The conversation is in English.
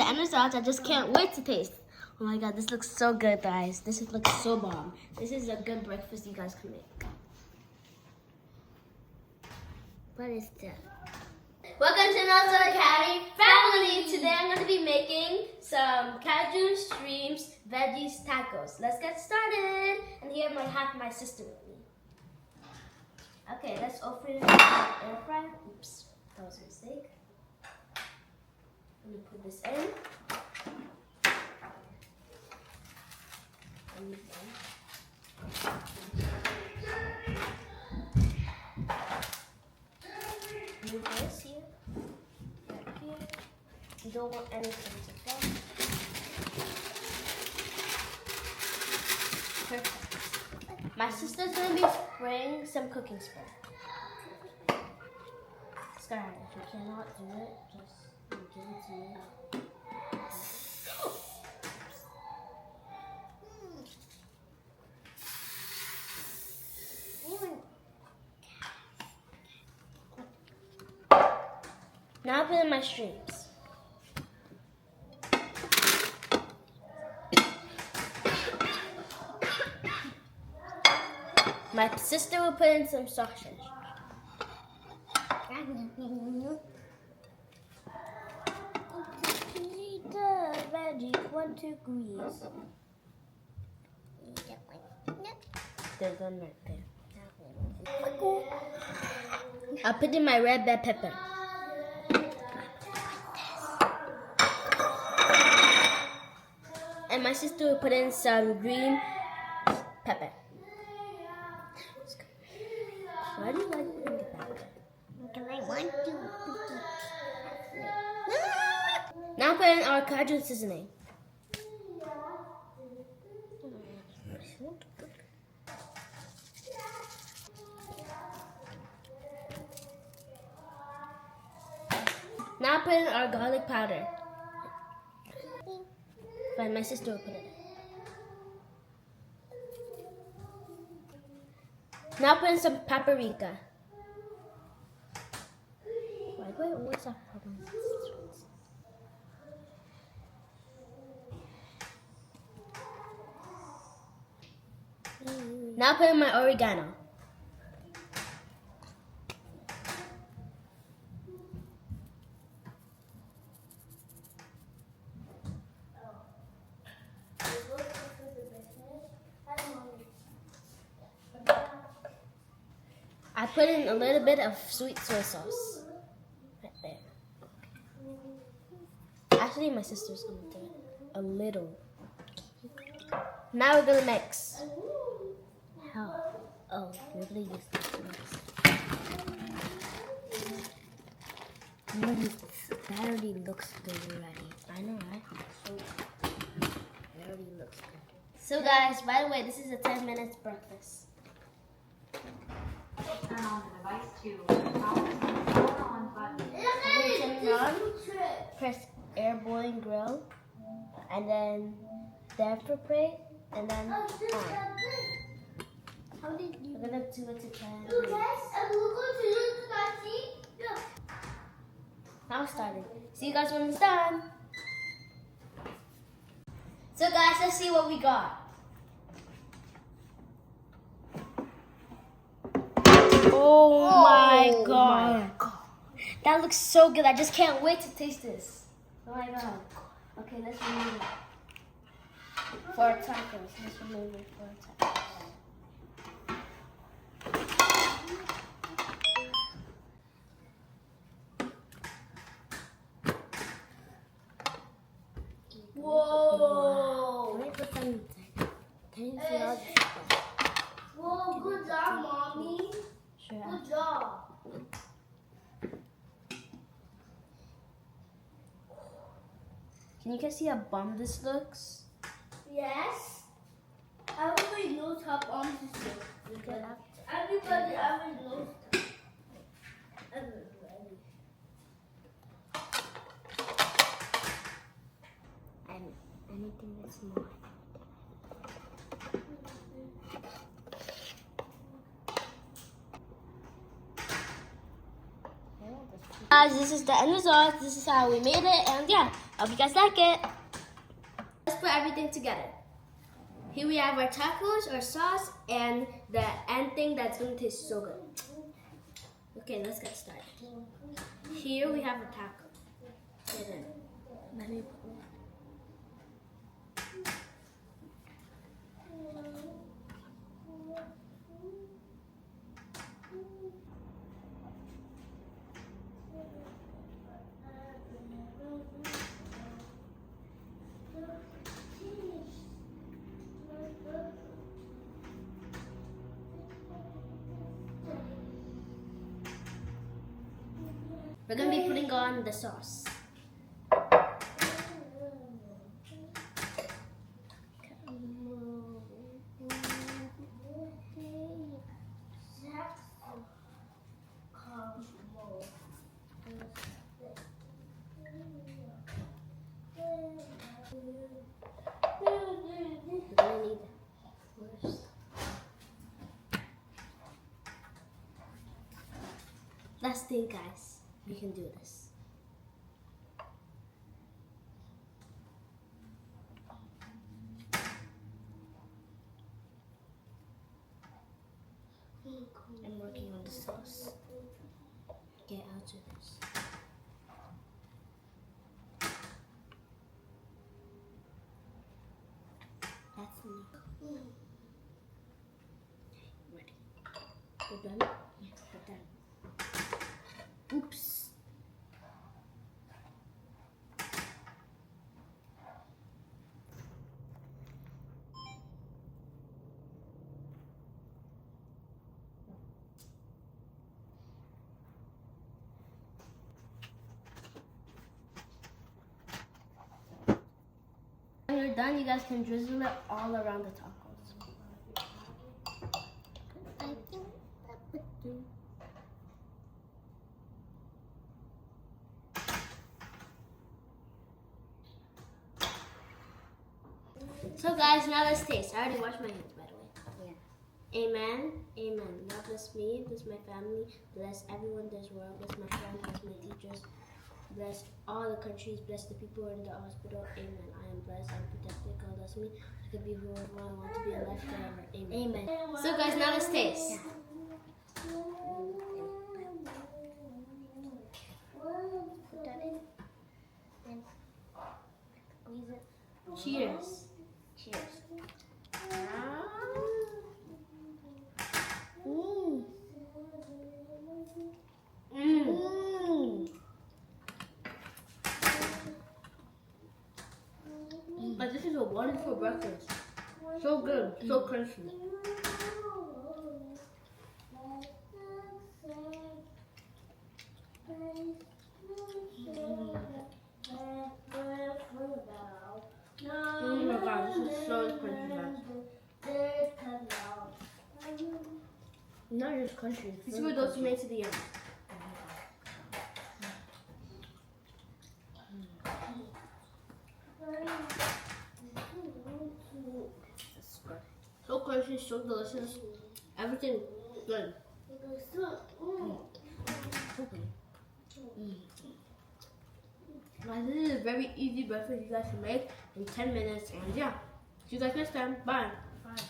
the end result. I just can't wait to taste. Oh my god, this looks so good, guys. Looks so bomb. This is a good breakfast you guys can make. What is that? Welcome to another Caddy family. Today I'm going to be making some caju streams, veggies, tacos. Let's get started. And here I have my sister with me. Okay, let's open it in the air fryer. Oops, that was a mistake. I'm going to put this in. Move this here, right here. You don't want anything to fall. Perfect. My sister's gonna be spraying some cooking spray. Sky, if you cannot do it, just give it to me. Now I put in my streams. My sister will put in some sausage. Veggies, 1, 2 degrees. There's one right there. I'll put in my red bell pepper. And my sister will put in some green pepper. Why do you like putting the pepper? Because I want to. Now put in our caju seasoning. Now put in our garlic powder. Fine, my sister will put it in. Now put in some paprika. Why do I always have problems with this? Now put in my oregano. I put in a little bit of sweet soy sauce. Right there. Actually, my sister's gonna do it. A little. Now we're gonna mix. How? Oh, we're gonna use this to mix. That already looks good already. I know, right? It already looks good. So guys, by the way, this is a 10 minutes breakfast. Turn on the device to on button. Turn it on, press air boiling grill, and then for pray, and then on. How did you? We're gonna do it to 10. Now it's starting. See you guys when it's done. So guys, let's see what we got. Oh my god. That looks so good. I just can't wait to taste this. Oh my god. Okay, let's remove it. For our tacos. Let's remove it for our tacos. Whoa! Can I put some inside? Can you see all this? Whoa, good job, Mommy. Sure. Good job. Can you guys see how bomb this looks? Yes. Everybody knows how bomb this is. Look at that. Everybody knows. Everybody. And anything that's more. Guys, this is the end result. This is how we made it, and yeah, Hope you guys like it. Let's put everything together. Here we have our tacos, our sauce, and the end thing that's going to taste so good. Okay, let's get started. Here we have a taco. Okay, then. Let me We're going to be putting on the sauce. We're gonna need first. Last thing, guys. We can do this. I'm working on the sauce. Get out of this. That's enough. Ready. We're done? Yeah, we're done. Oops. When you're done, you guys can drizzle it all around the tacos. So guys, now let's taste. I already washed my hands, by the way. Yeah. Amen. Amen. God bless me, bless my family, bless everyone in this world, bless my friends, bless my teachers, bless all the countries, bless the people in the hospital. Amen. I am blessed, I am protected. God bless me. I could be who I want to be in life forever. Amen. Amen. So guys, now let's taste. Cheers. Cheers. Mmm. Mmm. But this is a wonderful breakfast. So good, so crunchy. Oh my god, this is so crunchy, guys. Not just crunchy. This is for those who made it to the end. So crunchy, so delicious. Everything good. Guys, this is a very easy breakfast you guys can make in 10 minutes. And yeah, see you guys next time. Bye. Bye.